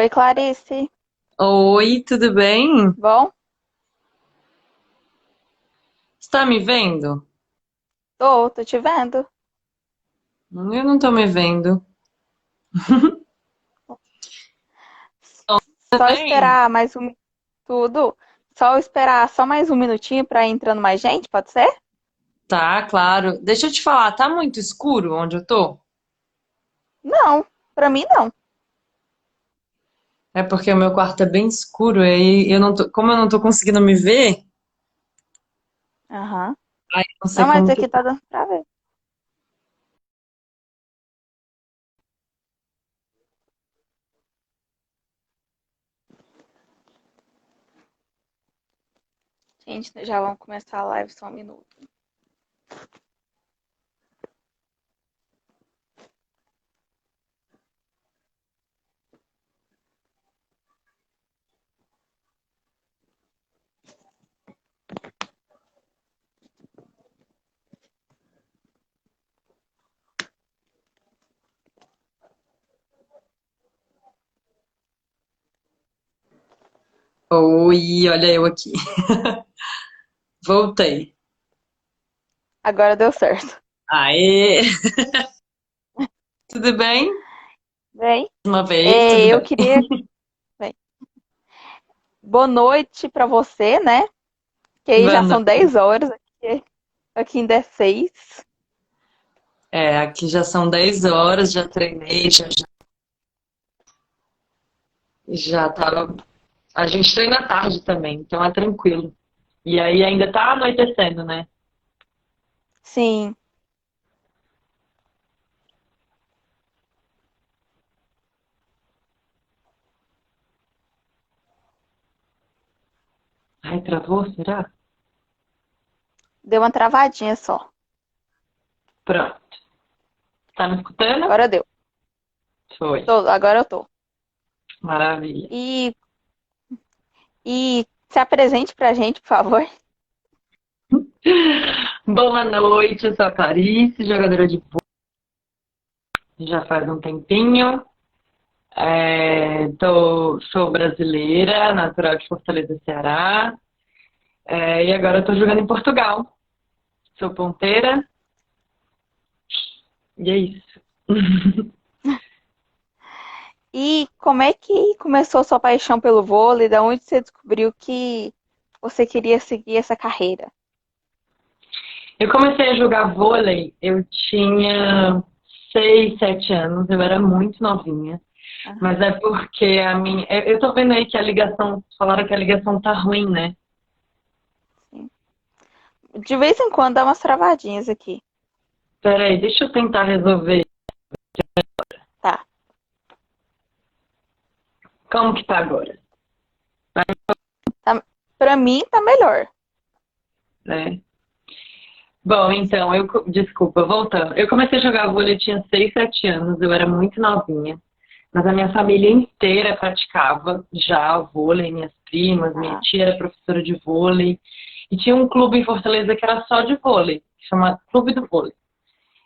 Oi, Clarice. Oi, tudo bem? Bom? Está me vendo? Tô te vendo. Eu não tô me vendo. Tudo Só bem? esperar mais um tudo. Só esperar só mais um minutinho pra ir entrando mais gente, pode ser? Tá, claro. Deixa eu te falar, tá muito escuro onde eu tô? Não, pra mim não. É porque o meu quarto é bem escuro e aí eu não tô, como eu não tô conseguindo me ver, Aham. aí eu não sei Não, mas como que aqui tá dando pra ver. Gente, já vamos começar a live só um minuto. Oi, olha eu aqui. Voltei. Agora deu certo. Aê, tudo bem? Bem, Uma vez, tudo eu bem. queria. Bem, boa noite pra você, né? Que aí já Vanda. são 10 horas, aqui ainda é 6. É, aqui já são 10 horas, já treinei, já tava. A gente treina à tarde também, então é tranquilo. E aí ainda tá anoitecendo, né? Sim. Ai, travou, será? Deu uma travadinha só. Pronto. Tá me escutando? Agora deu. Foi. Agora eu tô. Maravilha. E E se apresente pra gente, por favor. Boa noite, eu sou a Clarice, jogadora de vôlei já faz um tempinho. Sou brasileira, natural de Fortaleza, Ceará. E agora estou jogando em Portugal. Sou ponteira e é isso. E como é que começou sua paixão pelo vôlei? Da onde você descobriu que você queria seguir essa carreira? Eu comecei a jogar vôlei, eu tinha 6, 7 anos, eu era muito novinha. Aham, Mas é porque a minha. Eu tô vendo aí que a ligação. Falaram que a ligação tá ruim, né? sim. De vez em quando dá umas travadinhas aqui. Peraí, deixa eu tentar resolver. Tá. Como que tá agora? Tá. Pra mim tá melhor. Né? Bom, então, desculpa, voltando. Eu comecei a jogar vôlei, eu tinha 6, 7 anos, eu era muito novinha. Mas a minha família inteira praticava já vôlei, minhas primas, minha Ah, tia era professora de vôlei. E tinha um clube em Fortaleza que era só de vôlei, que chama Clube do Vôlei.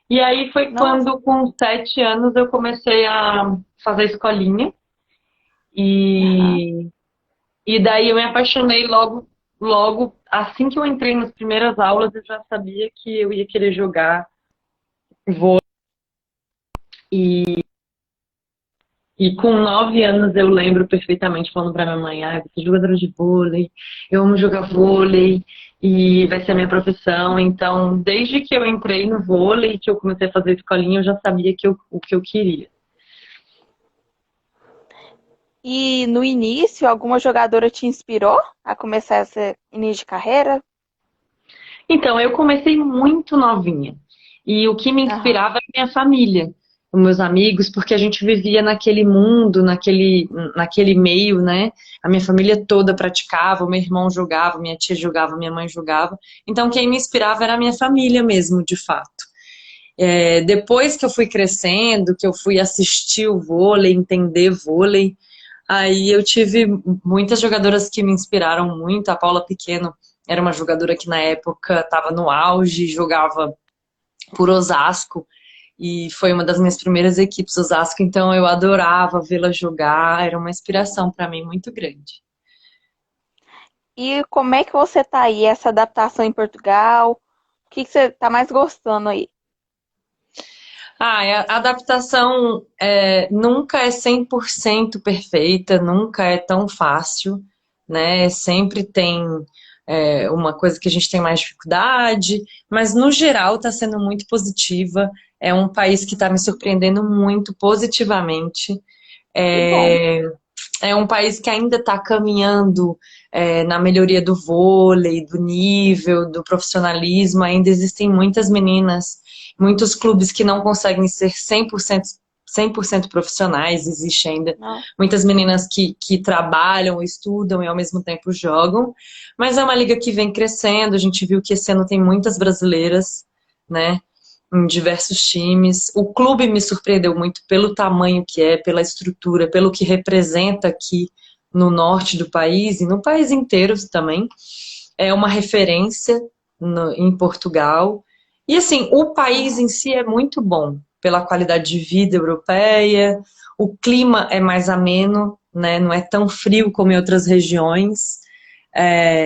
E aí foi nossa. quando, com 7 anos, eu comecei a fazer escolinha. Aham. E, e daí eu me apaixonei logo, assim que eu entrei nas primeiras aulas, eu já sabia que eu ia querer jogar vôlei. E, e com 9 anos eu lembro perfeitamente falando pra minha mãe, ah, eu vou ser jogadora de vôlei, eu amo jogar vôlei e vai ser a minha profissão. Então, desde que eu entrei no vôlei, que eu comecei a fazer escolinha, eu já sabia o que eu queria. E no início, alguma jogadora te inspirou a começar esse início de carreira? Então, eu comecei muito novinha. E o que me Aham. inspirava era a minha família, os meus amigos, porque a gente vivia naquele mundo, naquele meio, né? A minha família toda praticava, o meu irmão jogava, minha tia jogava, minha mãe jogava. Então, quem me inspirava era a minha família mesmo, de fato. Depois que eu fui crescendo, que eu fui assistir o vôlei, entender vôlei, aí eu tive muitas jogadoras que me inspiraram muito. A Paula Pequeno era uma jogadora que na época estava no auge, jogava por Osasco. e foi uma das minhas primeiras equipes, Osasco, então eu adorava vê-la jogar, era uma inspiração para mim muito grande. E como é que você tá aí, essa adaptação em Portugal? O que você tá mais gostando aí? A adaptação nunca é 100% perfeita, nunca é tão fácil, né? Sempre tem uma coisa que a gente tem mais dificuldade, mas no geral está sendo muito positiva. É um país que está me surpreendendo muito positivamente. Que bom. É, é um país que ainda está caminhando na melhoria do vôlei, do nível, do profissionalismo. Ainda existem muitas meninas, muitos clubes que não conseguem ser 100% profissionais. Existe ainda Não. muitas meninas que trabalham, estudam e ao mesmo tempo jogam. Mas é uma liga que vem crescendo. A gente viu que esse ano tem muitas brasileiras, né? Em diversos times. O clube me surpreendeu muito pelo tamanho que é, pela estrutura, pelo que representa aqui no norte do país e no país inteiro também. É uma referência em Portugal. E assim, o país Aham. em si é muito bom, pela qualidade de vida europeia, o clima é mais ameno, né? Não é tão frio como em outras regiões.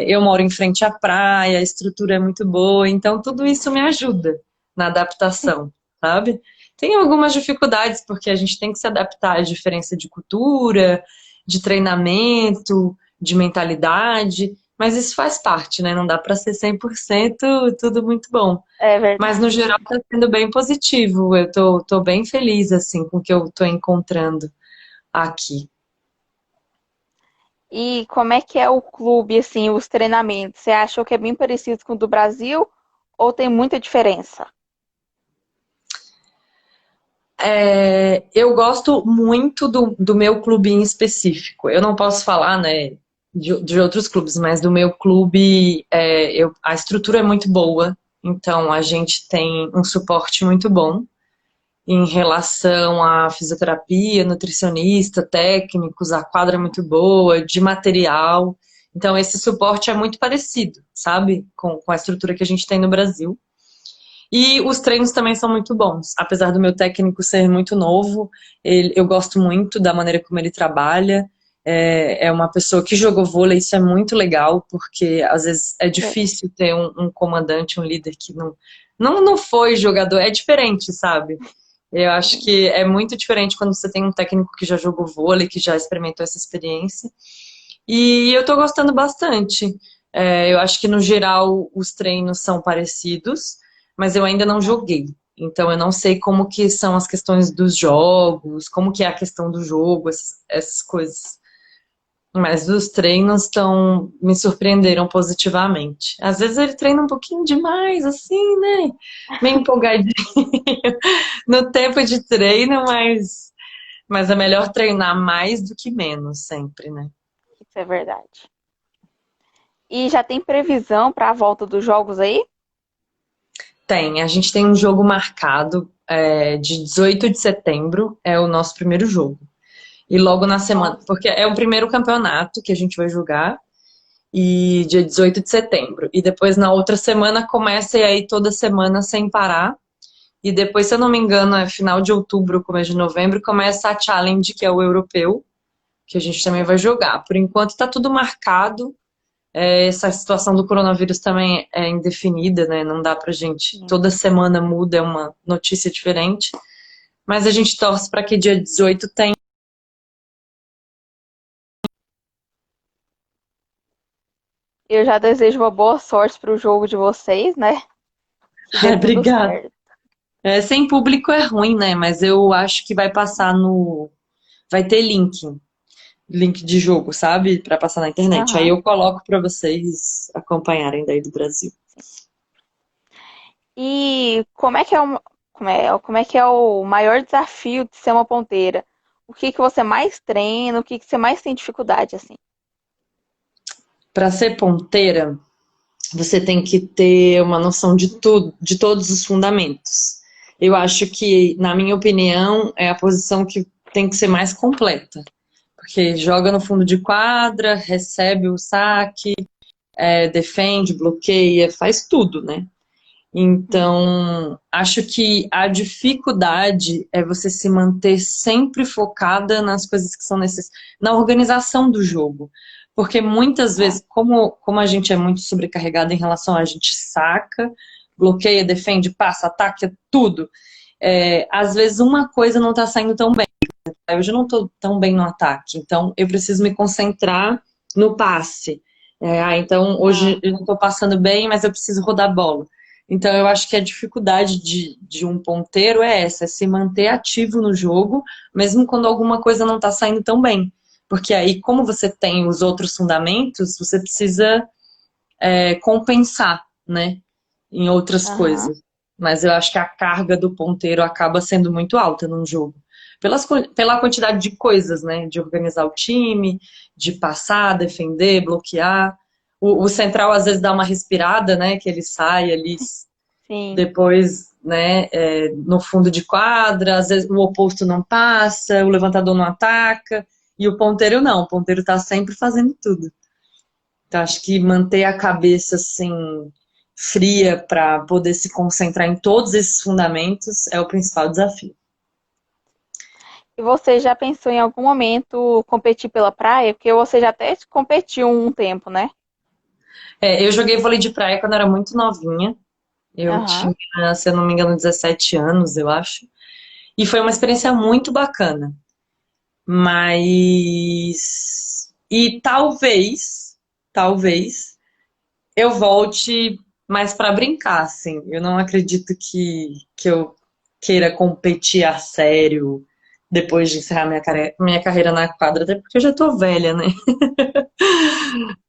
Eu moro em frente à praia, a estrutura é muito boa, então tudo isso me ajuda na adaptação, sabe? Tem algumas dificuldades, porque a gente tem que se adaptar à diferença de cultura, de treinamento, de mentalidade, mas isso faz parte, né? Não dá para ser 100% tudo muito bom. É Mas no verdade. geral está sendo bem positivo. Eu tô bem feliz assim com o que eu tô encontrando aqui. E como é que é o clube, assim, os treinamentos? Você achou que é bem parecido com o do Brasil ou tem muita diferença? Eu gosto muito do meu clube em específico. Eu não posso falar, né, de outros clubes, mas do meu clube, a estrutura é muito boa, então a gente tem um suporte muito bom em relação à fisioterapia, nutricionista, técnicos, a quadra é muito boa, de material. Então esse suporte é muito parecido, sabe, com a estrutura que a gente tem no Brasil. E os treinos também são muito bons. Apesar do meu técnico ser muito novo, eu gosto muito da maneira como ele trabalha. É uma pessoa que jogou vôlei, isso é muito legal, porque às vezes é Verdade. difícil ter um comandante, um líder que não foi jogador. É diferente, sabe? Eu acho Sim. que é muito diferente quando você tem um técnico que já jogou vôlei, que já experimentou essa experiência. E eu tô gostando bastante. Eu acho que no geral os treinos são parecidos, mas eu ainda não Aham. joguei. Então eu não sei como que são as questões dos jogos, como que é a questão do jogo, essas coisas. Mas os treinos me surpreenderam positivamente. Às vezes ele treina um pouquinho demais, assim, né? Meio empolgadinho no tempo de treino, mas é melhor treinar mais do que menos sempre, né? Isso é verdade. E já tem previsão para a volta dos jogos aí? A gente tem um jogo marcado de 18 de setembro, é o nosso primeiro jogo. E logo na semana, Nossa. porque é o primeiro campeonato que a gente vai jogar, e dia 18 de setembro. E depois na outra semana começa e aí toda semana sem parar. E depois, se eu não me engano, é final de outubro, começo de novembro, começa a Challenge, que é o europeu, que a gente também vai jogar. Por enquanto tá tudo marcado. Essa situação do coronavírus também é indefinida, né? Não dá pra gente. Sim. Toda semana muda, é uma notícia diferente. Mas a gente torce para que dia 18 tenha. Eu já desejo uma boa sorte para o jogo de vocês, né? Que dê Ai, tudo obrigada. certo. Sem público é ruim, né? Mas eu acho que vai passar no. Vai ter link de jogo, sabe? Para passar na internet. Aí Aham. eu coloco para vocês acompanharem daí do Brasil. E como é que é o maior desafio de ser uma ponteira? O que que você mais treina? O que que você mais tem dificuldade assim? Para ser ponteira, você tem que ter uma noção de tudo, de todos os fundamentos. Eu acho que, na minha opinião, é a posição que tem que ser mais completa. Porque joga no fundo de quadra, recebe o saque, defende, bloqueia, faz tudo, né? Então, acho que a dificuldade é você se manter sempre focada nas coisas que são necessárias, na organização do jogo. Porque muitas Ah, vezes, como a gente é muito sobrecarregado em relação a gente saca, bloqueia, defende, passa, ataca, tudo. Às vezes uma coisa não está saindo tão bem. Hoje eu não estou tão bem no ataque, então eu preciso me concentrar no passe. Então hoje ah, eu não estou passando bem, mas eu preciso rodar a bola. Então eu acho que a dificuldade de um ponteiro é essa, é se manter ativo no jogo, mesmo quando alguma coisa não está saindo tão bem. Porque aí, como você tem os outros fundamentos, você precisa compensar, né, em outras aham. coisas. Mas eu acho que a carga do ponteiro acaba sendo muito alta num jogo. Pela quantidade de coisas, né? De organizar o time, de passar, defender, bloquear. O central às vezes dá uma respirada, né? Que ele sai ali Sim. depois, né? No fundo de quadra, às vezes o oposto não passa, o levantador não ataca, e o ponteiro não. O ponteiro tá sempre fazendo tudo. Então, acho que manter a cabeça assim fria para poder se concentrar em todos esses fundamentos é o principal desafio. E você já pensou em algum momento competir pela praia? Porque você já até competiu um tempo, né? Eu joguei vôlei de praia quando era muito novinha. Eu Aham. tinha, se eu não me engano, 17 anos, eu acho. E foi uma experiência muito bacana. Mas. E talvez, eu volte mais para brincar, assim. Eu não acredito que eu queira competir a sério depois de encerrar minha carreira na quadra, até porque eu já tô velha, né?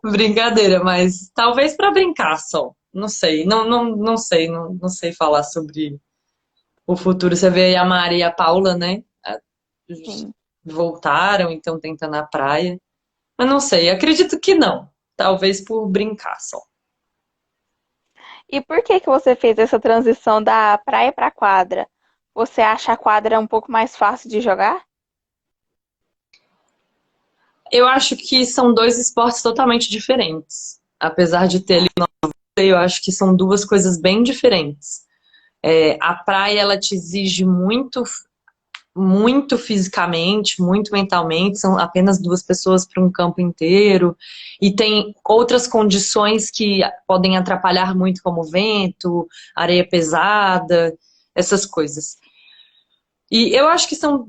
Brincadeira, mas talvez para brincar só. Não sei, não sei, não sei falar sobre o futuro. Você vê aí a Maria e a Paula, né? Sim. Voltaram, então tentando a praia. Mas não sei, acredito que não. Talvez por brincar só. E por que que você fez essa transição da praia para quadra? Você acha a quadra um pouco mais fácil de jogar? Eu acho que são dois esportes totalmente diferentes. Apesar de ter ali, Ah, eu acho que são duas coisas bem diferentes. A praia, ela te exige muito, muito fisicamente, muito mentalmente, são apenas duas pessoas para um campo inteiro, e tem outras condições que podem atrapalhar muito, como vento, areia pesada, essas coisas. E eu acho que são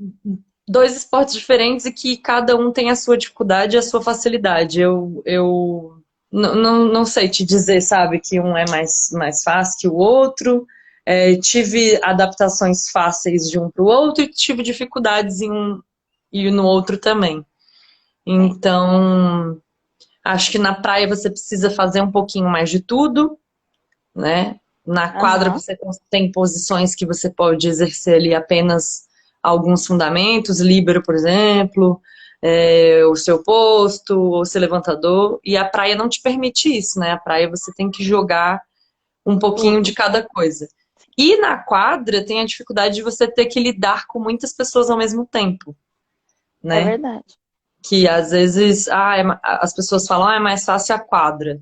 dois esportes diferentes e que cada um tem a sua dificuldade e a sua facilidade. Eu não sei te dizer, sabe, que um é mais fácil que o outro. Tive adaptações fáceis de um para o outro e tive dificuldades em um e no outro também. sim. Então, acho que na praia você precisa fazer um pouquinho mais de tudo, né? Na quadra Aham. você tem posições que você pode exercer ali apenas alguns fundamentos, líbero, por exemplo, o seu posto, o seu levantador, e a praia não te permite isso, né? A praia você tem que jogar um pouquinho de Tudo. cada coisa. E na quadra tem a dificuldade de você ter que lidar com muitas pessoas ao mesmo tempo, É né? verdade. Que às vezes as pessoas falam, é mais fácil a quadra.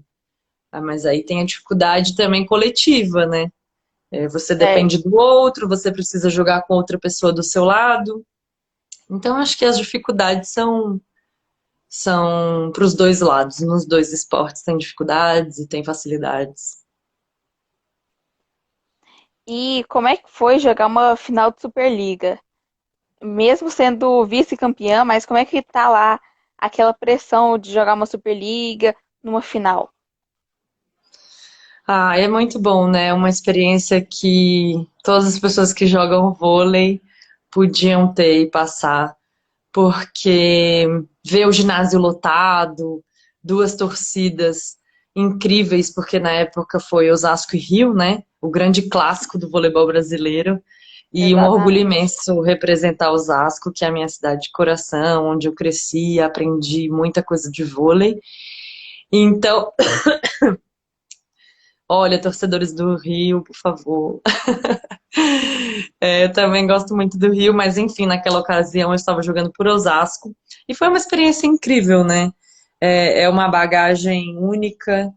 Mas aí tem a dificuldade também coletiva, né? Você É. depende do outro, você precisa jogar com outra pessoa do seu lado. Então, acho que as dificuldades são para os dois lados. Nos dois esportes tem dificuldades e tem facilidades. E como é que foi jogar uma final de Superliga? Mesmo sendo vice-campeã, mas como é que tá lá aquela pressão de jogar uma Superliga numa final? É muito bom, né? É uma experiência que todas as pessoas que jogam vôlei podiam ter e passar, porque ver o ginásio lotado, duas torcidas incríveis, porque na época foi Osasco e Rio, né? O grande clássico do voleibol brasileiro. E um orgulho Exatamente. imenso representar Osasco, que é a minha cidade de coração, onde eu cresci, aprendi muita coisa de vôlei. Então, olha, torcedores do Rio, por favor. Eu também gosto muito do Rio, mas enfim, naquela ocasião eu estava jogando por Osasco e foi uma experiência incrível, né? É uma bagagem única,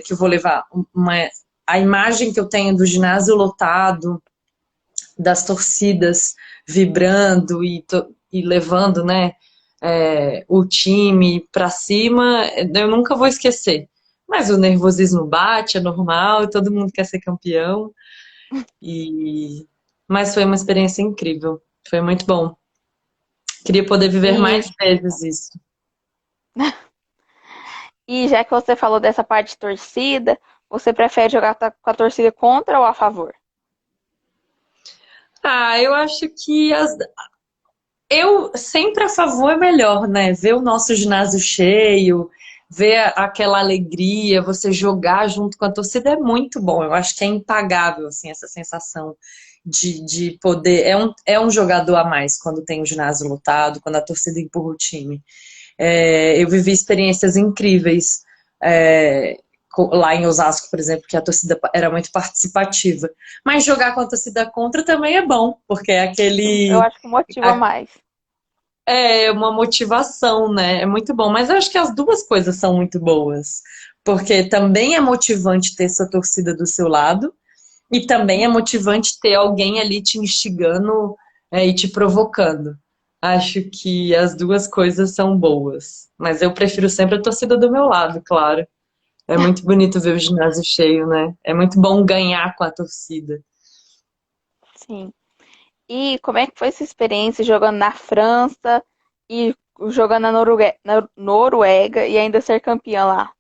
que eu vou levar a imagem que eu tenho do ginásio lotado, das torcidas vibrando e levando, né, o time para cima, eu nunca vou esquecer. Mas o nervosismo bate, é normal, todo mundo quer ser campeão. E... Mas foi uma experiência incrível, foi muito bom. Queria poder viver E, mais vezes isso. e já que você falou dessa parte de torcida, você prefere jogar com a torcida contra ou a favor? Ah, eu acho que eu sempre a favor é melhor, né? Ver o nosso ginásio cheio, ver aquela alegria, você jogar junto com a torcida é muito bom. Eu acho que é impagável, assim, essa sensação de poder. É um jogador a mais quando tem o ginásio lotado, quando a torcida empurra o time. Eu vivi experiências incríveis. Lá em Osasco, por exemplo, que a torcida era muito participativa. Mas jogar com a torcida contra também é bom, porque é Eu aquele. acho que motiva mais. É uma motivação, né? É muito bom. Mas eu acho que as duas coisas são muito boas. Porque também é motivante ter essa torcida do seu lado, e também é motivante ter alguém ali te instigando, e te provocando. Acho que as duas coisas são boas. Mas eu prefiro sempre a torcida do meu lado, claro. É muito bonito ver o ginásio cheio, né? É muito bom ganhar com a torcida. Sim. E como é que foi essa experiência jogando na França e jogando na Noruega e ainda ser campeã lá?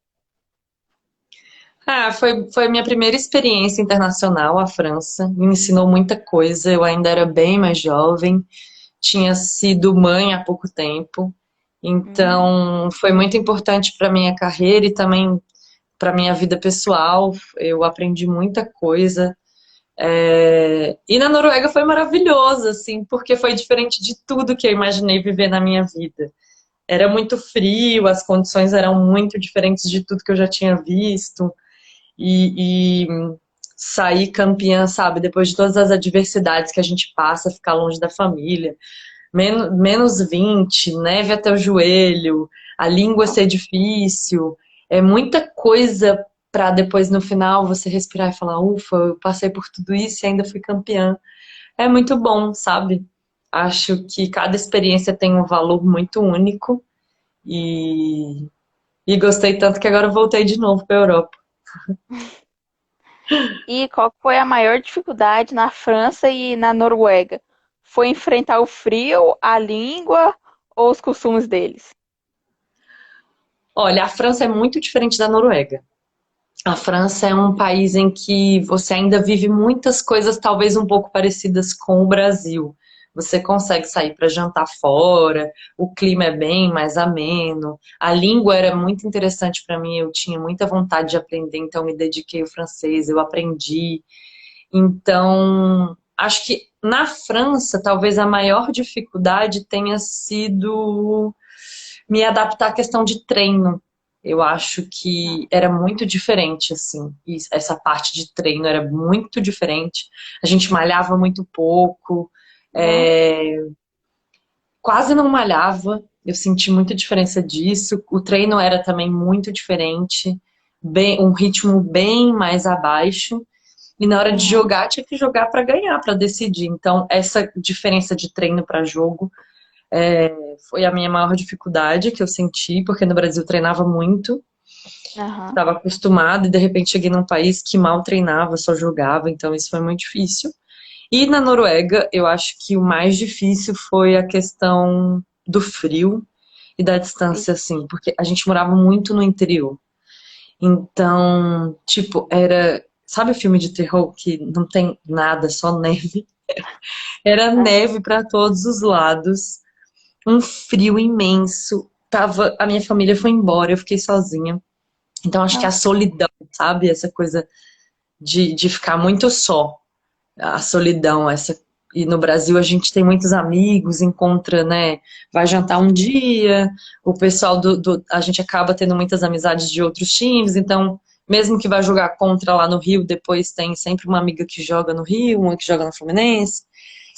Ah, foi a minha primeira experiência internacional, a França. Me ensinou muita coisa. Eu ainda era bem mais jovem, tinha sido mãe há pouco tempo. Hum, Então, foi muito importante para minha carreira e também para minha vida pessoal. Eu aprendi muita coisa. E na Noruega foi maravilhoso, assim, porque foi diferente de tudo que eu imaginei viver na minha vida. Era muito frio, as condições eram muito diferentes de tudo que eu já tinha visto. E sair campeã, sabe? Depois de todas as adversidades que a gente passa, ficar longe da família, menos 20, neve até o joelho, a língua ser difícil, é muita coisa para depois no final você respirar e falar, ufa, eu passei por tudo isso e ainda fui campeã. É muito bom, sabe? Acho que cada experiência tem um valor muito único e, e gostei tanto que agora eu voltei de novo para a Europa. E qual foi a maior dificuldade na França e na Noruega? Foi enfrentar o frio, a língua ou os costumes deles? Olha, a França é muito diferente da Noruega. A França é um país em que você ainda vive muitas coisas, talvez um pouco parecidas com o Brasil. Você consegue sair para jantar fora, o clima é bem mais ameno, a língua era muito interessante para mim, eu tinha muita vontade de aprender, então me dediquei ao francês, eu aprendi. Então, acho que na França, talvez a maior dificuldade tenha sido me adaptar à questão de treino. Eu acho que era muito diferente, assim. E essa parte de treino era muito diferente. A gente malhava muito pouco, Nossa. é, quase não malhava. Eu senti muita diferença disso. O treino era também muito diferente, um ritmo bem mais abaixo. E na hora de Uhum. jogar, tinha que jogar para ganhar, para decidir. Então, essa diferença de treino para jogo foi a minha maior dificuldade que eu senti, porque no Brasil eu treinava muito, Aham. estava acostumada e de repente cheguei num país que mal treinava, só jogava, então isso foi muito difícil. E na Noruega, eu acho que o mais difícil foi a questão do frio e da distância, Ixi. assim, porque a gente morava muito no interior. Então, tipo, sabe o filme de terror que não tem nada, só neve? Era Aham. neve para todos os lados, um frio imenso. A minha família foi embora, eu fiquei sozinha. Então acho que a Nossa. solidão, sabe? Essa coisa de ficar muito só. A solidão, essa. E no Brasil a gente tem muitos amigos, encontra, né? Vai jantar um dia, o pessoal a gente acaba tendo muitas amizades de outros times, então, mesmo que vá jogar contra lá no Rio, depois tem sempre uma amiga que joga no Rio, uma que joga no Fluminense.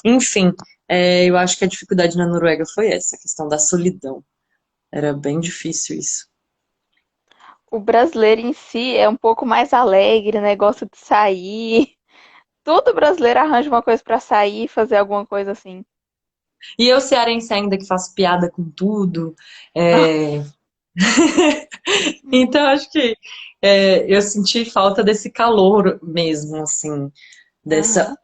Enfim, eu acho que a dificuldade na Noruega foi essa, a questão da solidão. Era bem difícil isso. O brasileiro em si é um pouco mais alegre, né? Gosta de sair. Todo brasileiro arranja uma coisa pra sair e fazer alguma coisa assim. E eu, cearense, ainda que faço piada com tudo. é, Então, acho que eu senti falta desse calor mesmo, assim, dessa Aham.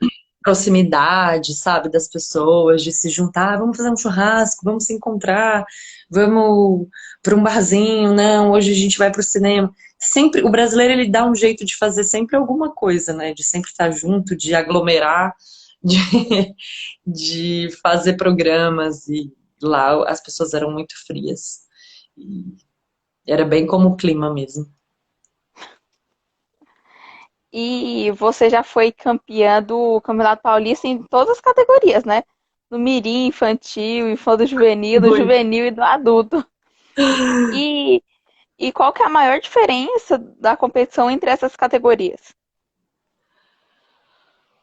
proximidade, sabe, das pessoas, de se juntar, "Ah, vamos fazer um churrasco, vamos se encontrar, vamos para um barzinho, não, hoje a gente vai para o cinema. Sempre, o brasileiro ele dá um jeito de fazer sempre alguma coisa, né? De sempre estar junto, de aglomerar, de, de fazer programas e lá as pessoas eram muito frias. E era bem como o clima mesmo. E você já foi campeã do Campeonato Paulista em todas as categorias, né? No mirim, infantil, infanto juvenil, do Foi. juvenil e do adulto. E, e qual que é a maior diferença da competição entre essas categorias?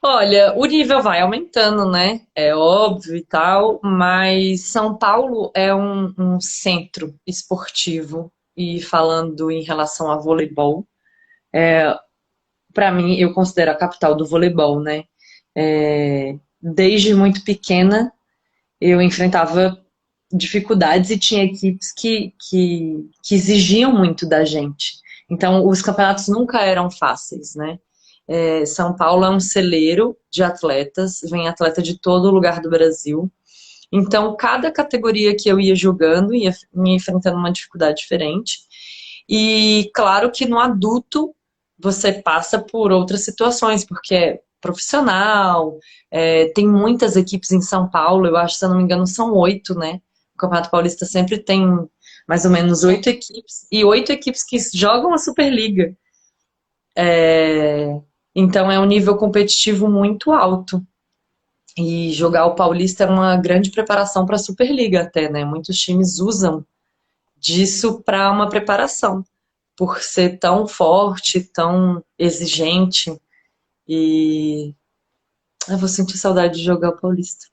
Olha, o nível vai aumentando, né? É óbvio e tal, mas São Paulo é um centro esportivo. E falando em relação a voleibol, para mim, eu considero a capital do voleibol, né? Desde muito pequena, eu enfrentava dificuldades e tinha equipes que exigiam muito da gente. Então, os campeonatos nunca eram fáceis, né? São Paulo é um celeiro de atletas, vem atleta de todo lugar do Brasil. Então, cada categoria que eu ia jogando ia me enfrentando uma dificuldade diferente. E claro que no adulto você passa por outras situações, porque é profissional, tem muitas equipes em São Paulo, eu acho, se eu não me engano, são 8, né? O Campeonato Paulista sempre tem mais ou menos 8 equipes, e 8 equipes que jogam a Superliga. Então é um nível competitivo muito alto. E jogar o Paulista é uma grande preparação para a Superliga até, né? Muitos times usam disso para uma preparação, por ser tão forte, tão exigente. E eu vou sentir saudade de jogar o Paulista.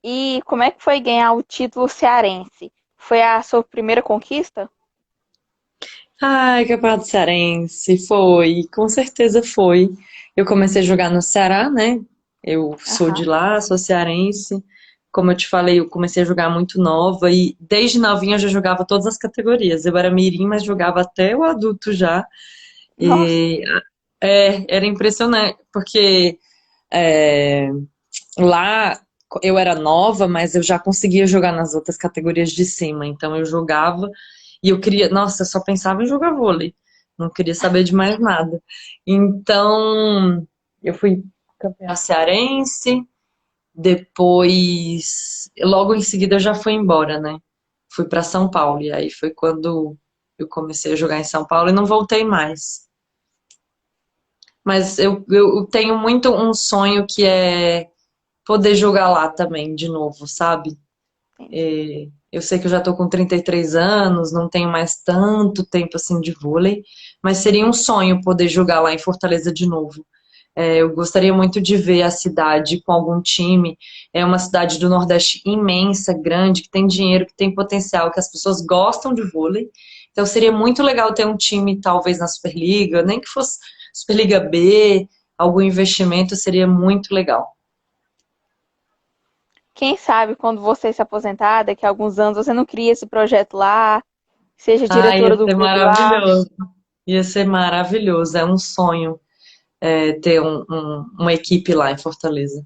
E como é que foi ganhar o título cearense? Foi a sua primeira conquista? Ai, Campeonato Cearense, foi, com certeza foi. Eu comecei a jogar no Ceará, né? Eu sou de Aham. lá, sou cearense. Como eu te falei, eu comecei a jogar muito nova e desde novinha eu já jogava todas as categorias. Eu era mirim, mas jogava até o adulto já. Nossa, E era impressionante, porque é, lá eu era nova, mas eu já conseguia jogar nas outras categorias de cima. Então eu jogava e eu queria, nossa, eu só pensava em jogar vôlei. Não queria saber de mais nada. Então eu fui campeã cearense, depois, logo em seguida eu já fui embora, né? Fui para São Paulo e aí foi quando eu comecei a jogar em São Paulo e não voltei mais. Mas eu tenho muito um sonho que é poder jogar lá também de novo, sabe? entendi. Eu sei que eu já tô com 33 anos, não tenho mais tanto tempo assim de vôlei, mas seria um sonho poder jogar lá em Fortaleza de novo. Eu gostaria muito de ver a cidade com algum time. É uma cidade do Nordeste imensa, grande, que tem dinheiro, que tem potencial, que as pessoas gostam de vôlei. Então seria muito legal ter um time, talvez na Superliga, nem que fosse Superliga B, algum investimento seria muito legal. Quem sabe quando você se aposentar, daqui a alguns anos, você não cria esse projeto lá, seja Ah, ia diretora do ser clube lá. maravilhoso. Ia ser maravilhoso. É um sonho, ter uma equipe lá em Fortaleza.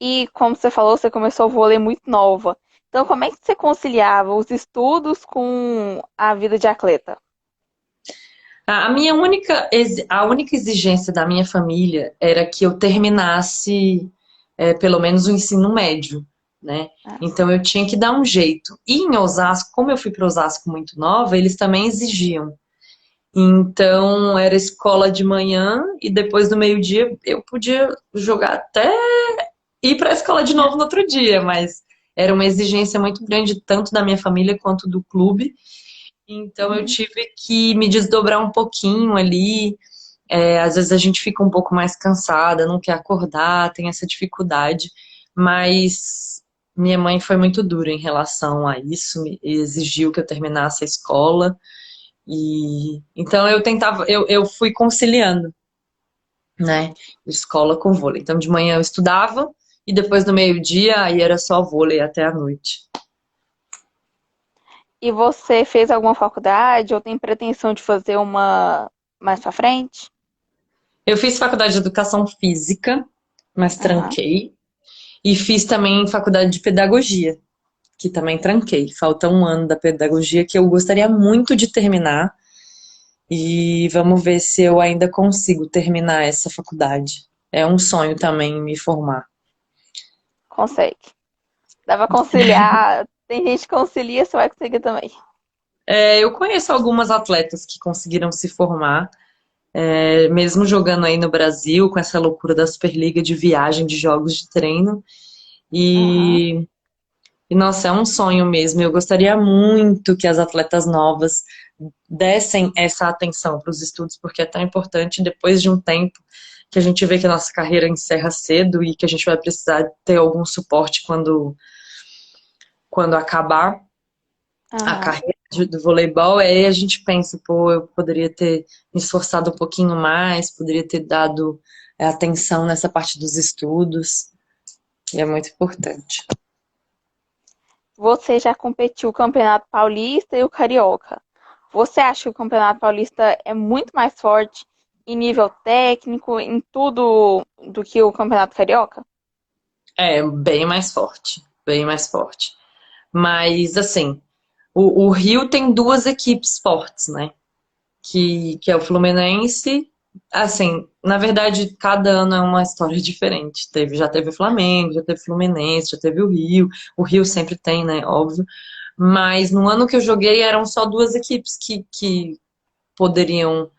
E como você falou, você começou o vôlei muito nova. Então, como é que você conciliava os estudos com a vida de atleta? A única exigência da minha família era que eu terminasse, pelo menos o ensino médio, né? Ah, Então eu tinha que dar um jeito. E em Osasco, como eu fui para Osasco muito nova, eles também exigiam. Então era escola de manhã e depois do meio-dia eu podia jogar até ir para a escola de novo no outro dia, mas era uma exigência muito grande tanto da minha família quanto do clube. Então eu uhum. tive que me desdobrar um pouquinho ali. Às vezes a gente fica um pouco mais cansada, não quer acordar, tem essa dificuldade, mas Minha mãe foi muito dura em relação a isso, exigiu que eu terminasse a escola e então eu tentava, eu fui conciliando, né, escola com vôlei. Então de manhã eu estudava e depois do meio-dia aí era só vôlei até a noite. E você fez alguma faculdade ou tem pretensão de fazer uma mais pra frente? Eu fiz faculdade de educação física, mas Aham, tranquei, e fiz também faculdade de pedagogia, que também tranquei. Falta um ano da pedagogia que eu gostaria muito de terminar. E vamos ver se eu ainda consigo terminar essa faculdade. É um sonho também me formar. consegue. Dá pra conciliar. Tem gente que concilia, você vai conseguir também. Eu conheço algumas atletas que conseguiram se formar, mesmo jogando aí no Brasil, com essa loucura da Superliga de viagem, de jogos de treino. Aham, Nossa, é um sonho mesmo. Eu gostaria muito que as atletas novas dessem essa atenção para os estudos, porque é tão importante depois de um tempo que a gente vê que a nossa carreira encerra cedo e que a gente vai precisar ter algum suporte quando acabar a aham. carreira do voleibol. Aí a gente pensa, pô, eu poderia ter me esforçado um pouquinho mais, poderia ter dado atenção nessa parte dos estudos, e é muito importante. Você já competiu o Campeonato Paulista e o Carioca. Você acha que o Campeonato Paulista é muito mais forte em nível técnico, em tudo, do que o Campeonato Carioca? É, bem mais forte, bem mais forte. Mas, assim, o Rio tem duas equipes fortes, né? Que é o Fluminense. Assim, na verdade, cada ano é uma história diferente. Já teve o Flamengo, já teve o Fluminense, já teve o Rio. O Rio sempre tem, né? Óbvio. Mas no ano que eu joguei eram só duas equipes que poderiam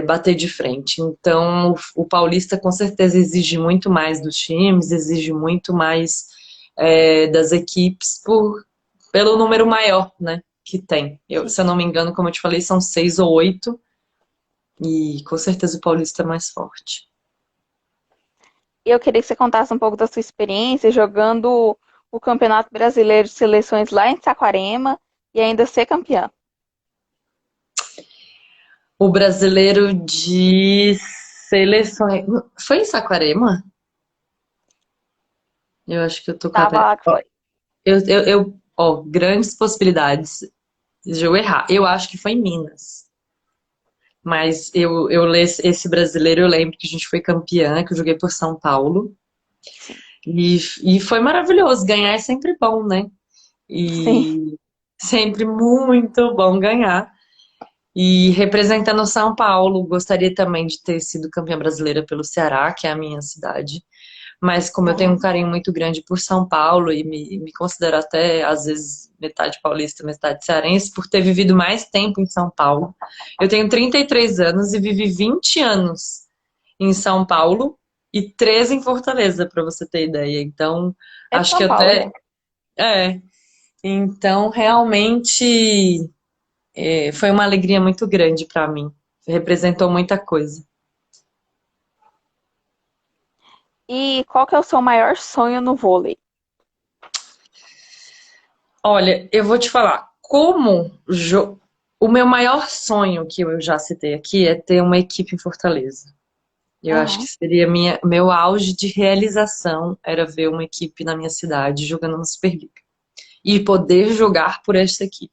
bater de frente. Então, o Paulista com certeza exige muito mais dos times, exige muito mais das equipes pelo número maior, né, que tem. Sim. Se eu não me engano, como eu te falei, são 6 ou 8, e com certeza o Paulista é mais forte. Eu queria que você contasse um pouco da sua experiência jogando o Campeonato Brasileiro de Seleções lá em Saquarema e ainda ser campeã. O brasileiro de seleções. Foi em Saquarema? Eu acho que eu tô com a. Tava lá que foi. Ó, grandes possibilidades de eu errar. Eu acho que foi em Minas. Mas esse brasileiro, eu lembro que a gente foi campeã, que eu joguei por São Paulo. Sim. E foi maravilhoso. Ganhar é sempre bom, né? Sim. E sempre muito bom ganhar. E representando São Paulo, gostaria também de ter sido campeã brasileira pelo Ceará, que é a minha cidade. Mas como eu tenho um Aham. carinho muito grande por São Paulo e me considero até, às vezes, metade paulista, metade cearense, por ter vivido mais tempo em São Paulo. Eu tenho 33 anos e vivi 20 anos em São Paulo e 13 em Fortaleza, para você ter ideia. Então, É de acho que São Paulo, até. hein? É. Então, realmente, foi uma alegria muito grande para mim. Representou muita coisa. E qual que é o seu maior sonho no vôlei? Olha, eu vou te falar, o meu maior sonho que eu já citei aqui é ter uma equipe em Fortaleza. Eu acho que Aham. seria meu auge de realização era ver uma equipe na minha cidade jogando na Superliga e poder jogar por esta equipe.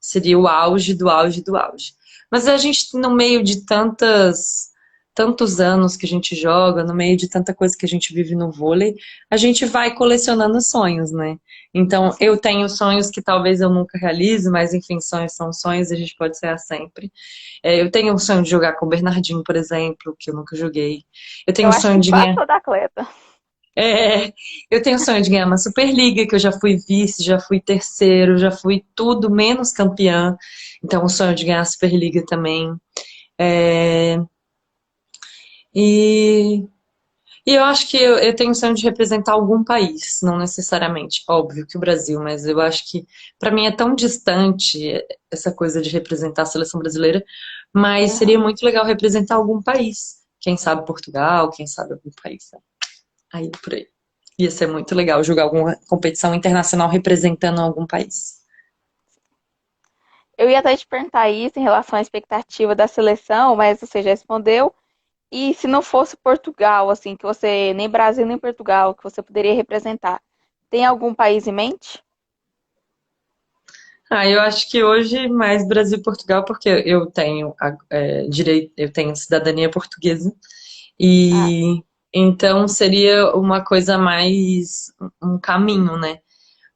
Seria o auge do auge do auge. Mas a gente, no meio de tantos anos que a gente joga, no meio de tanta coisa que a gente vive no vôlei, a gente vai colecionando sonhos, né? Então, eu Sim. tenho sonhos que talvez eu nunca realize, mas enfim, sonhos são sonhos, a gente pode sonhar sempre. Eu tenho um sonho de jogar com o Bernardinho, por exemplo, que eu nunca joguei. Eu tenho Eu um acho sonho que de quase ganhar. toda atleta. É, eu tenho o sonho de ganhar uma Superliga, que eu já fui vice, já fui terceiro, já fui tudo menos campeã. Então, o sonho de ganhar a Superliga também. É, e, e eu acho que eu tenho o sonho de representar algum país, não necessariamente, óbvio que o Brasil, mas eu acho que para mim é tão distante essa coisa de representar a seleção brasileira, mas seria Aham. muito legal representar algum país. Quem sabe Portugal, quem sabe algum país. Aí, por aí. Ia ser muito legal jogar alguma competição internacional representando algum país. Eu ia até te perguntar isso em relação à expectativa da seleção, mas você já respondeu. E se não fosse Portugal, assim, que você, nem Brasil nem Portugal, que você poderia representar, tem algum país em mente? Ah, eu acho que hoje mais Brasil e Portugal, porque eu tenho direito, eu tenho cidadania portuguesa Ah, e então seria uma coisa mais um caminho, né?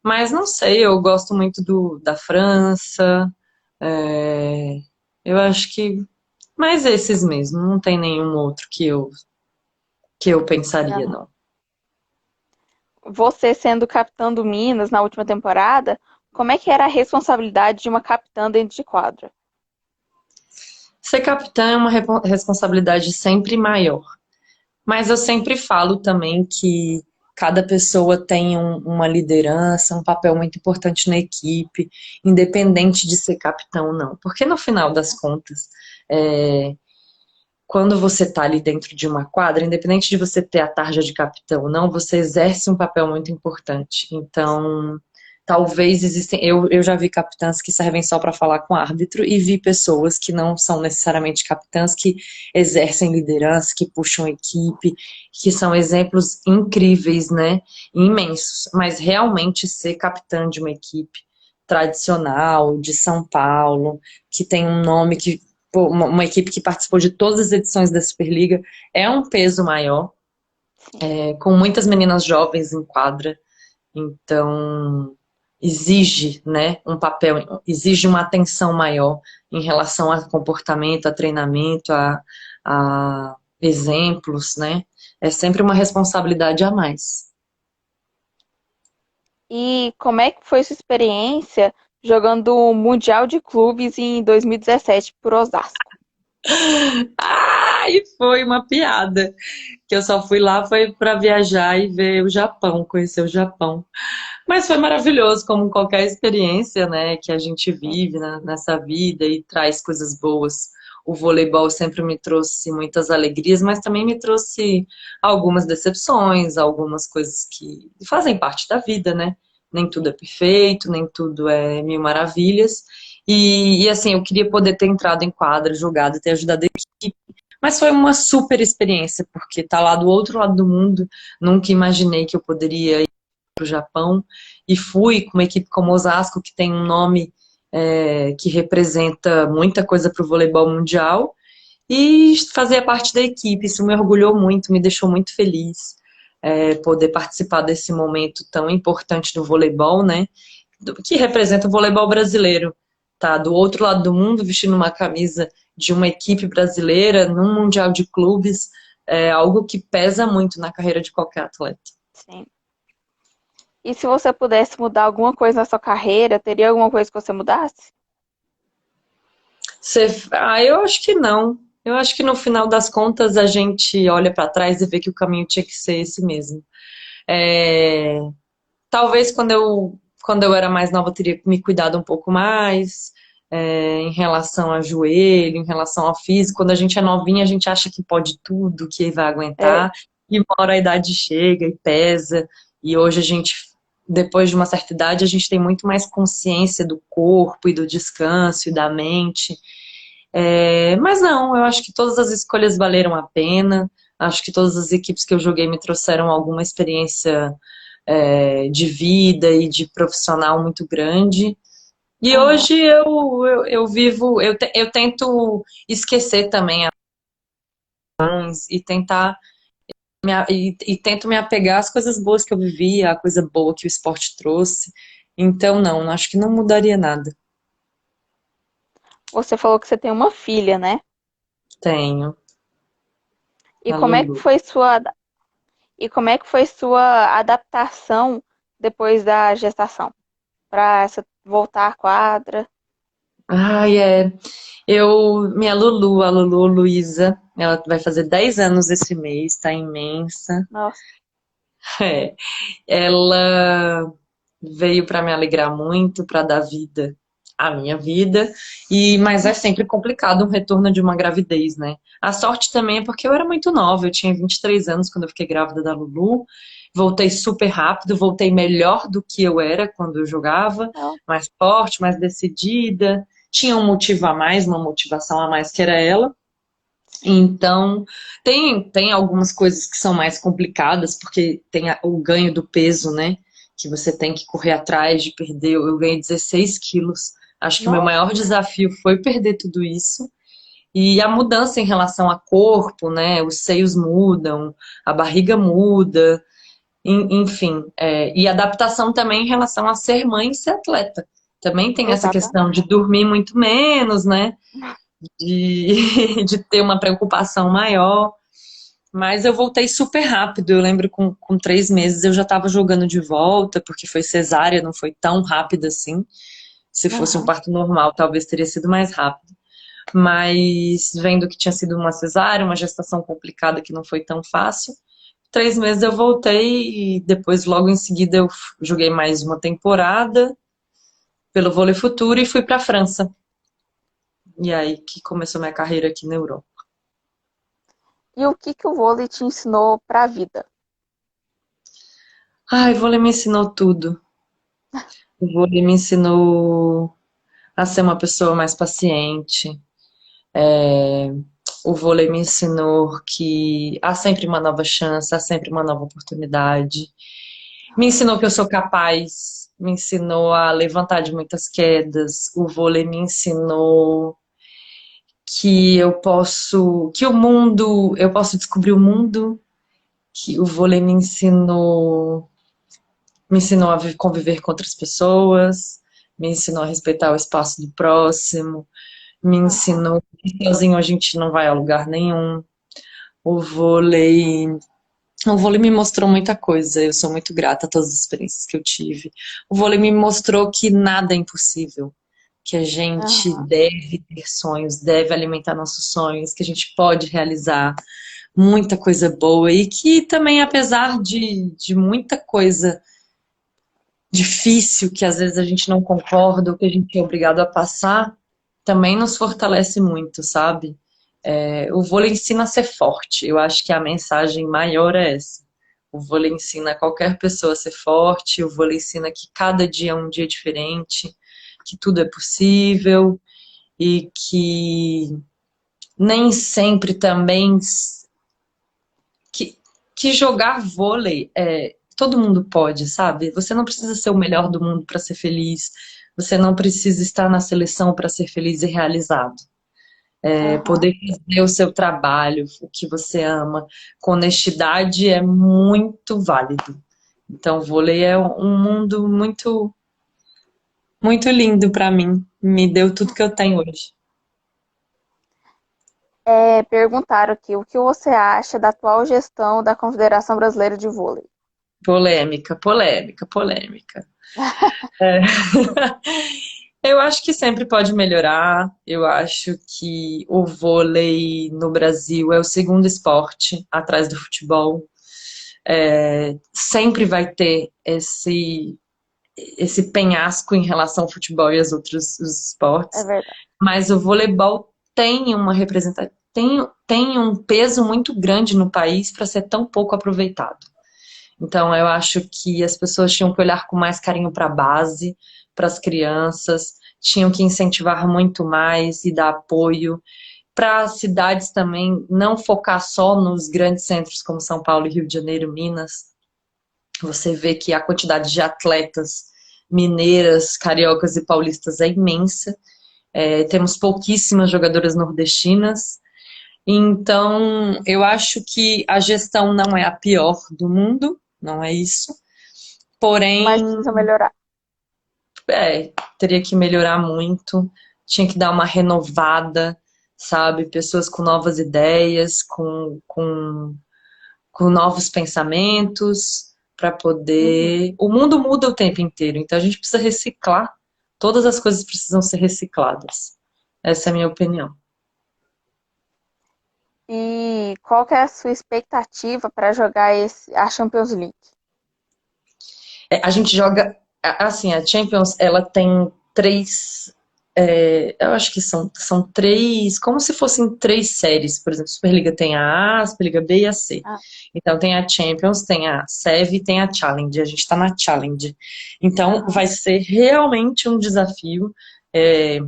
Mas não sei, eu gosto muito da França, é, eu acho que mais esses mesmo, não tem nenhum outro que eu pensaria, não. não. Você sendo capitão do Minas na última temporada, como é que era a responsabilidade de uma capitã dentro de quadra? Ser capitã é uma responsabilidade sempre maior. Mas eu sempre falo também que cada pessoa tem uma liderança, um papel muito importante na equipe, independente de ser capitão ou não. Porque no final das contas, é, quando você está ali dentro de uma quadra, independente de você ter a tarja de capitão ou não, você exerce um papel muito importante. Então, talvez existem. Eu já vi capitãs que servem só para falar com o árbitro e vi pessoas que não são necessariamente capitãs, que exercem liderança, que puxam equipe, que são exemplos incríveis, né? Imensos. Mas realmente ser capitã de uma equipe tradicional de São Paulo, que tem um nome que pô, uma equipe que participou de todas as edições da Superliga, é um peso maior, Sim. com muitas meninas jovens em quadra, então exige, né, um papel, exige uma atenção maior em relação a comportamento, a treinamento, a exemplos, né? É sempre uma responsabilidade a mais. E como é que foi sua experiência jogando o Mundial de Clubes em 2017 por Osasco? E foi uma piada, que eu só fui lá foi para viajar e ver o Japão, conhecer o Japão. Mas foi maravilhoso, como qualquer experiência, né, que a gente vive nessa vida e traz coisas boas. O voleibol sempre me trouxe muitas alegrias, mas também me trouxe algumas decepções, algumas coisas que fazem parte da vida, né? Nem tudo é perfeito, nem tudo é mil maravilhas. E assim, eu queria poder ter entrado em quadra, jogado, ter ajudado a equipe. Mas foi uma super experiência, porque tá lá do outro lado do mundo, nunca imaginei que eu poderia ir para o Japão e fui com uma equipe como Osasco, que tem um nome que representa muita coisa para o voleibol mundial, e fazer parte da equipe. Isso me orgulhou muito, me deixou muito feliz poder participar desse momento tão importante do voleibol, né? Que representa o voleibol brasileiro. Tá do outro lado do mundo, vestindo uma camisa de uma equipe brasileira, num Mundial de Clubes, é algo que pesa muito na carreira de qualquer atleta. Sim. E se você pudesse mudar alguma coisa na sua carreira, teria alguma coisa que você mudasse? Eu acho que não. Eu acho que no final das contas a gente olha para trás e vê que o caminho tinha que ser esse mesmo. É, talvez quando eu era mais nova eu teria me cuidado um pouco mais em relação a joelho, em relação ao físico. Quando a gente é novinha, a gente acha que pode tudo, que vai É, aguentar, e uma hora a idade chega e pesa. E hoje a gente, depois de uma certa idade, a gente tem muito mais consciência do corpo e do descanso e da mente. Mas não, eu acho que todas as escolhas valeram a pena. Acho que todas as equipes que eu joguei me trouxeram alguma experiência de vida e de profissional muito grande. E aham. hoje eu vivo, eu tento esquecer também e tentar e tento me apegar às coisas boas que eu vivi, à coisa boa que o esporte trouxe. Então, não, acho que não mudaria nada. Você falou que você tem uma filha, né? Tenho, E a como é que Lulu. foi sua adaptação depois da gestação? Para voltar à quadra? Ai, minha Lulu, a Lulu Luísa, ela vai fazer 10 anos esse mês, tá imensa. Nossa, É, ela veio para me alegrar muito, para dar vida à minha vida, mas é sempre complicado um retorno de uma gravidez, né? A sorte também é porque eu era muito nova, eu tinha 23 anos quando eu fiquei grávida da Lulu, Voltei super rápido, voltei melhor do que eu era quando eu jogava, Não. mais forte, mais decidida. Tinha um motivo a mais, uma motivação a mais que era ela. Então, tem algumas coisas que são mais complicadas, porque tem o ganho do peso, né? Que você tem que correr atrás de perder. Eu ganhei 16 quilos. Acho que o meu Nossa. maior desafio foi perder tudo isso. E a mudança em relação a corpo, né? Os seios mudam, a barriga muda, enfim. E adaptação também em relação a ser mãe e ser atleta. Também tem essa questão Exatamente. de dormir muito menos, né? De ter uma preocupação maior. Mas eu voltei super rápido. Eu lembro com 3 meses eu já estava jogando de volta, porque foi cesárea, não foi tão rápido assim. Se fosse um Aham. parto normal, talvez teria sido mais rápido. Mas vendo que tinha sido uma cesárea, uma gestação complicada que não foi tão fácil, 3 meses eu voltei e depois, logo em seguida, eu joguei mais uma temporada pelo Vôlei Futuro e fui para a França. E aí que começou minha carreira aqui na Europa. E o que que o vôlei te ensinou pra vida? Ai, o vôlei me ensinou tudo. O vôlei me ensinou a ser uma pessoa mais paciente. O vôlei me ensinou que há sempre uma nova chance, há sempre uma nova oportunidade. Me ensinou que eu sou capaz, me ensinou a levantar de muitas quedas. O vôlei me ensinou que que o mundo, eu posso descobrir o mundo, que o vôlei me ensinou a conviver com outras pessoas, me ensinou a respeitar o espaço do próximo, me Aham. ensinou que sozinho a gente não vai a lugar nenhum. O vôlei, o vôlei me mostrou muita coisa. Eu sou muito grata a todas as experiências que eu tive. O vôlei me mostrou que nada é impossível, que a gente Aham. deve ter sonhos, deve alimentar nossos sonhos, que a gente pode realizar muita coisa boa e que também, apesar de muita coisa difícil, que às vezes a gente não concorda ou que a gente é obrigado a passar, também nos fortalece muito, sabe? O vôlei ensina a ser forte. Eu acho que a mensagem maior é essa. O vôlei ensina qualquer pessoa a ser forte, o vôlei ensina que cada dia é um dia diferente, que tudo é possível e que nem sempre também que, que jogar vôlei todo mundo pode, sabe? Você não precisa ser o melhor do mundo para ser feliz, você não precisa estar na seleção para ser feliz e realizado. Aham. Poder fazer o seu trabalho, o que você ama, com honestidade é muito válido. Então, o vôlei é um mundo muito, muito lindo para mim. Me deu tudo que eu tenho hoje. Perguntaram aqui o que você acha da atual gestão da Confederação Brasileira de Vôlei. Polêmica, polêmica, polêmica. É. Eu acho que sempre pode melhorar. Eu acho que o vôlei no Brasil é o segundo esporte atrás do futebol. Sempre vai ter esse penhasco em relação ao futebol e aos outros os É esportes, verdade. mas o voleibol tem uma representação, tem um peso muito grande no país para ser tão pouco aproveitado. Então, eu acho que as pessoas tinham que olhar com mais carinho para a base, para as crianças, tinham que incentivar muito mais e dar apoio para as cidades também, não focar só nos grandes centros como São Paulo, Rio de Janeiro, Minas. Você vê que a quantidade de atletas mineiras, cariocas e paulistas é imensa. Temos pouquíssimas jogadoras nordestinas. Então, eu acho que a gestão não é a pior do mundo, não é isso. Mas Porém, precisa melhorar. teria que melhorar muito, tinha que dar uma renovada, sabe? Pessoas com novas ideias, com novos pensamentos, para Uhum. poder. O mundo muda o tempo inteiro, então a gente precisa reciclar. Todas as coisas precisam ser recicladas. Essa é a minha opinião. E qual que é a sua expectativa para jogar a Champions League? A gente joga. Assim, a Champions, ela tem três. Eu acho que são três, como se fossem três séries. Por exemplo, a Superliga tem a Superliga B e a C. Ah, Então tem a Champions, tem a SEV e tem a Challenge. A gente está na Challenge. Então vai nossa. ser realmente um desafio. É,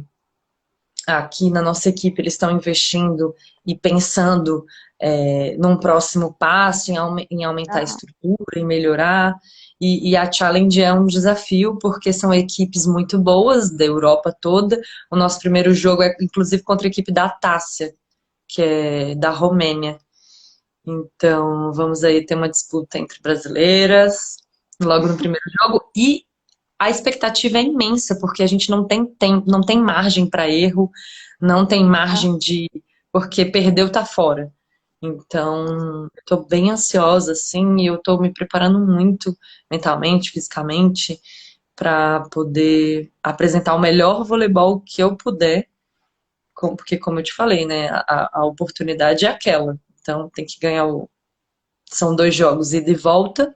aqui na nossa equipe eles estão investindo e pensando num próximo passo, em aumentar a Aham. estrutura, em melhorar. E a Challenge é um desafio porque são equipes muito boas da Europa toda. O nosso primeiro jogo é inclusive contra a equipe da Tássia, que é da Romênia. Então vamos aí ter uma disputa entre brasileiras logo no primeiro jogo. E a expectativa é imensa, porque a gente não tem tempo, não tem margem para erro, não tem Ah, margem de. Porque perdeu, tá fora. Então, eu tô bem ansiosa, assim, e eu tô me preparando muito mentalmente, fisicamente, para poder apresentar o melhor voleibol que eu puder, porque, como eu te falei, né, a oportunidade é aquela. Então, tem que ganhar o. São dois jogos, ida e volta,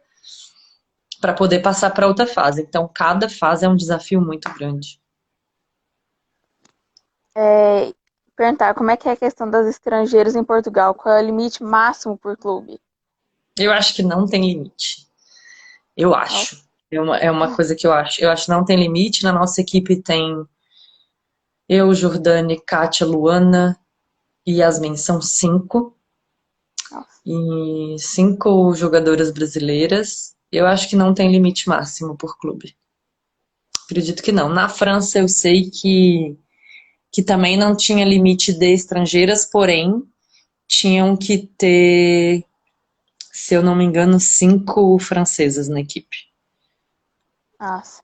para poder passar para outra fase. Então, cada fase é um desafio muito grande. é, perguntar como é que é a questão das estrangeiros em Portugal? Qual é o limite máximo por clube? Eu acho que não tem limite. Eu Nossa. acho. É uma coisa que eu acho. Eu acho que não tem limite. Na nossa equipe tem eu, Jordane, Kátia, Luana e Yasmin. São cinco. Nossa. E cinco jogadoras brasileiras. Eu acho que não tem limite máximo por clube. Acredito que não. Na França eu sei que também não tinha limite de estrangeiras, porém tinham que ter, se eu não me engano, cinco francesas na equipe. Nossa.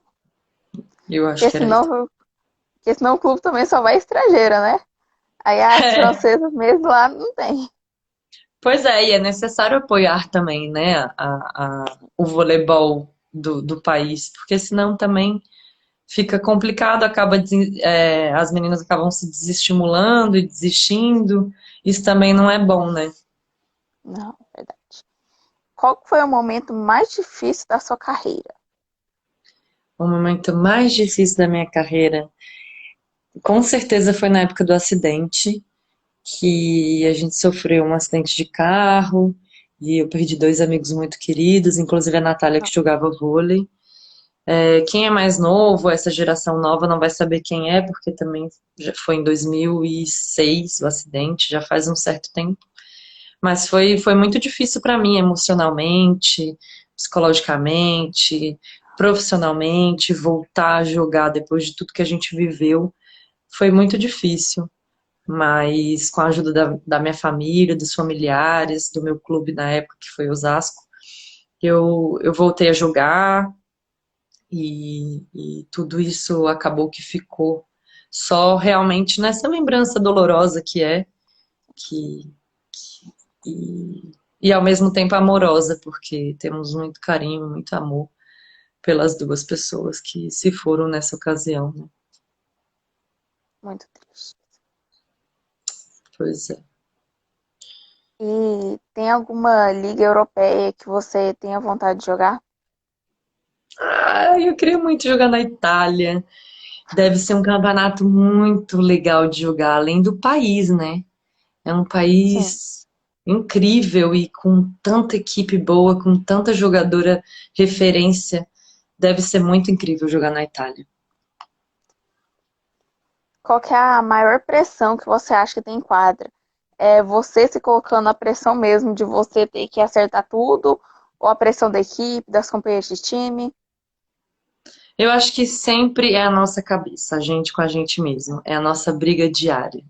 Eu acho Porque que era isso. senão, porque senão o clube também só vai estrangeira, né? Aí as francesas mesmo lá não tem. Pois é, e é necessário apoiar também, né, o voleibol do país, porque senão também fica complicado, as meninas acabam se desestimulando e desistindo, isso também não é bom, né? Não, verdade. Qual que foi o momento mais difícil da sua carreira? O momento mais difícil da minha carreira, com certeza foi na época do acidente, que a gente sofreu um acidente de carro, e eu perdi dois amigos muito queridos, inclusive a Natália que jogava vôlei. Quem é mais novo, essa geração nova não vai saber quem é, porque também já foi em 2006 o acidente, já faz um certo tempo. Mas foi muito difícil para mim emocionalmente, psicologicamente, profissionalmente, voltar a jogar depois de tudo que a gente viveu. Foi muito difícil, mas com a ajuda da minha família, dos familiares, do meu clube na época, que foi Osasco, eu voltei a jogar, e tudo isso acabou que ficou só realmente nessa lembrança dolorosa que é, que, e ao mesmo tempo amorosa, porque temos muito carinho, muito amor pelas duas pessoas que se foram nessa ocasião, né? Muito triste. Pois é. E tem alguma liga europeia que você tenha vontade de jogar? Ah, eu queria muito jogar na Itália. Deve ser um campeonato muito legal de jogar, além do país, né? É um Sim. país incrível e com tanta equipe boa, com tanta jogadora referência. Deve ser muito incrível jogar na Itália. Qual que é a maior pressão que você acha que tem em quadra? É você se colocando a pressão mesmo de você ter que acertar tudo? Ou a pressão da equipe, das companhias de time? Eu acho que sempre é a nossa cabeça, a gente com a gente mesmo. É a nossa briga diária.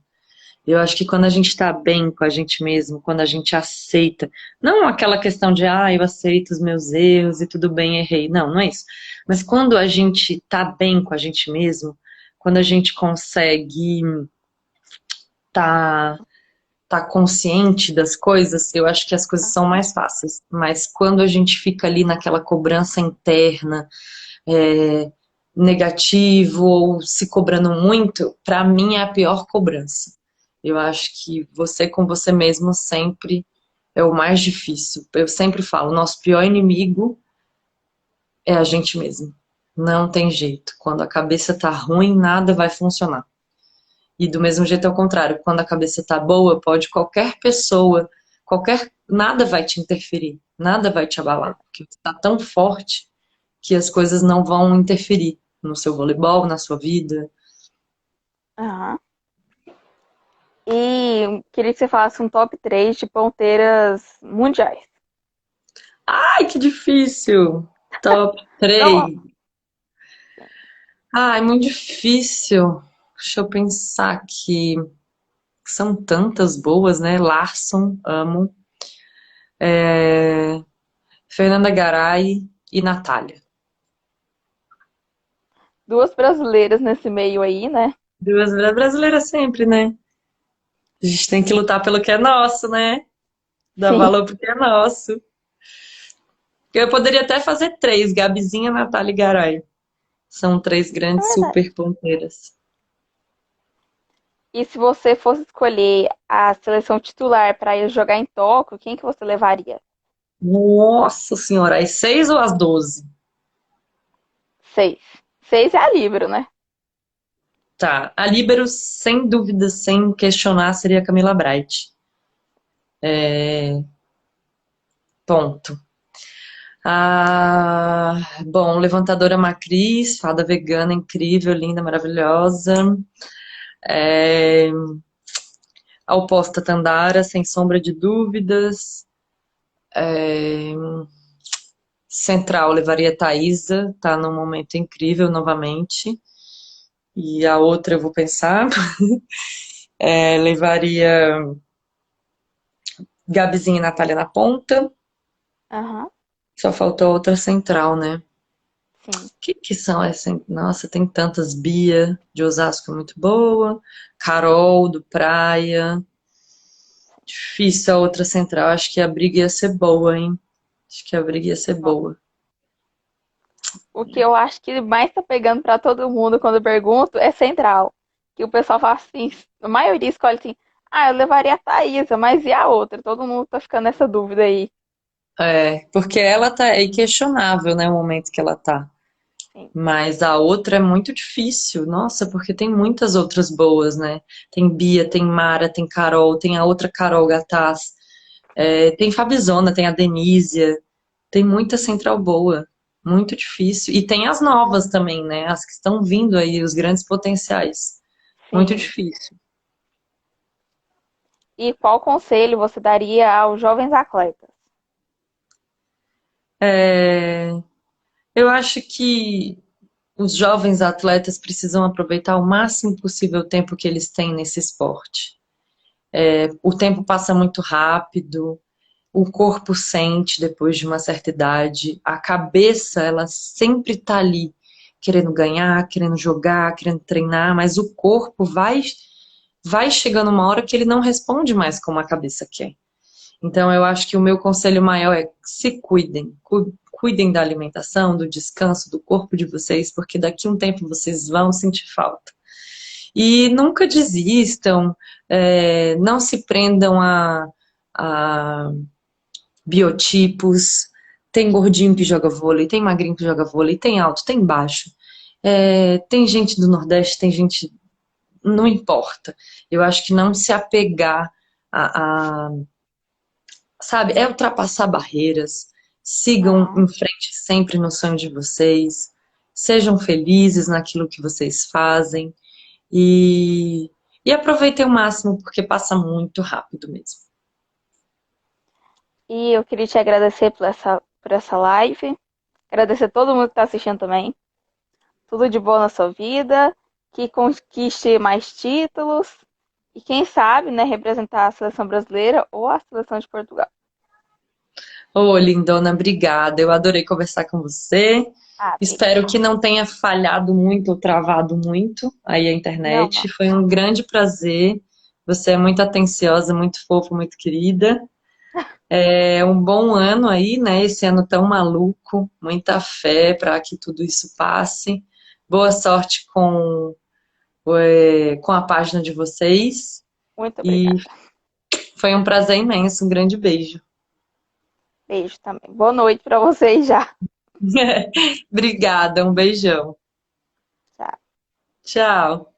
Eu acho que quando a gente está bem com a gente mesmo, quando a gente aceita, não aquela questão de, eu aceito os meus erros e tudo bem, errei. Não, não é isso. Mas quando a gente está bem com a gente mesmo, quando a gente consegue estar tá consciente das coisas, eu acho que as coisas são mais fáceis. Mas quando a gente fica ali naquela cobrança interna, é, negativo ou se cobrando muito, para mim é a pior cobrança. Eu acho que você com você mesmo sempre é o mais difícil. Eu sempre falo, nosso pior inimigo é a gente mesmo. Não tem jeito. Quando a cabeça tá ruim, nada vai funcionar. E do mesmo jeito é o contrário. Quando a cabeça tá boa, pode qualquer pessoa, nada vai te interferir, nada vai te abalar, porque você tá tão forte que as coisas não vão interferir no seu voleibol, na sua vida. Aham. E queria que você falasse um top 3 de ponteiras mundiais. Ai, que difícil! Top Não, 3. Ai, muito difícil. Deixa eu pensar aqui. São tantas boas, né? Larson, amo. É, Fernanda Garay e Natália. duas brasileiras nesse meio aí, né? Duas brasileiras sempre, né? A gente tem que lutar pelo que é nosso, né? Dar Sim. valor pro que é nosso. Eu poderia até fazer três, Gabizinha, Natália e Garay. São três É grandes verdade. super ponteiras. E se você fosse escolher a seleção titular para ir jogar em Tóquio, quem que você levaria? Nossa senhora, as 6 ou as 12? Seis. Seis é a Libero, né? Tá. A líbero, sem dúvida, sem questionar, seria a Camila Bright. Ponto. Bom, levantadora Macris, fada vegana, incrível, linda, maravilhosa. É, a oposta Tandara, sem sombra de dúvidas. Central, levaria a Thaísa, tá num momento incrível novamente. E a outra eu vou pensar. Levaria Gabizinha e Natália na ponta. Aham, Só faltou a outra central, né? sim. Que são essas? Nossa, tem tantas. Bia, de Osasco, é muito boa. Carol, do Praia. Difícil a outra central. Acho que a briga ia ser boa, hein? Acho que a briga ia ser Ó, boa. o que eu acho que mais tá pegando para todo mundo quando eu pergunto é central. Que o pessoal fala assim, a maioria escolhe assim, ah, eu levaria a Thaísa, mas e a outra? Todo mundo tá ficando nessa dúvida aí. Porque ela tá. É inquestionável, né? O momento que ela tá. Sim, Mas a outra é muito difícil. Nossa, porque tem muitas outras boas, né? Tem Bia, tem Mara, tem Carol, tem a outra Carol Gataz. Tem Fabizona, tem a Denísia. Tem muita central boa. Muito difícil. E tem as novas também, né? As que estão vindo aí, os grandes potenciais. Muito sim. difícil. E qual conselho você daria aos jovens atletas? É, eu acho que os jovens atletas precisam aproveitar o máximo possível o tempo que eles têm nesse esporte. O tempo passa muito rápido, o corpo sente depois de uma certa idade, a cabeça, ela sempre está ali, querendo ganhar, querendo jogar, querendo treinar, mas o corpo vai chegando uma hora que ele não responde mais como a cabeça quer. Então, eu acho que o meu conselho maior é se cuidem, cuidem da alimentação, do descanso, do corpo de vocês, porque daqui a um tempo vocês vão sentir falta. E nunca desistam, não se prendam a biotipos. Tem gordinho que joga vôlei, tem magrinho que joga vôlei, tem alto, tem baixo. Tem gente do Nordeste, tem gente. Não importa. Eu acho que não se apegar a sabe, ultrapassar barreiras. Sigam Aham. em frente sempre no sonho de vocês. Sejam felizes naquilo que vocês fazem. E, e aproveitem o máximo, porque passa muito rápido mesmo. E eu queria te agradecer por essa live. Agradecer a todo mundo que está assistindo também. Tudo de bom na sua vida. Que conquiste mais títulos. E quem sabe, né, representar a seleção brasileira ou a seleção de Portugal. Ô, lindona, obrigada. Eu adorei conversar com você. Ah, Espero que não tenha falhado muito ou travado muito aí a não, não. internet. Foi um grande prazer. Você é muito atenciosa, muito fofa, muito querida. É um bom ano aí, né? Esse ano tão maluco. Muita fé para que tudo isso passe. Boa sorte com a página de vocês. Muito E obrigada. foi um prazer imenso. Um grande beijo. Beijo também. Boa noite para vocês já. Obrigada, um beijão. Tchau. Tchau.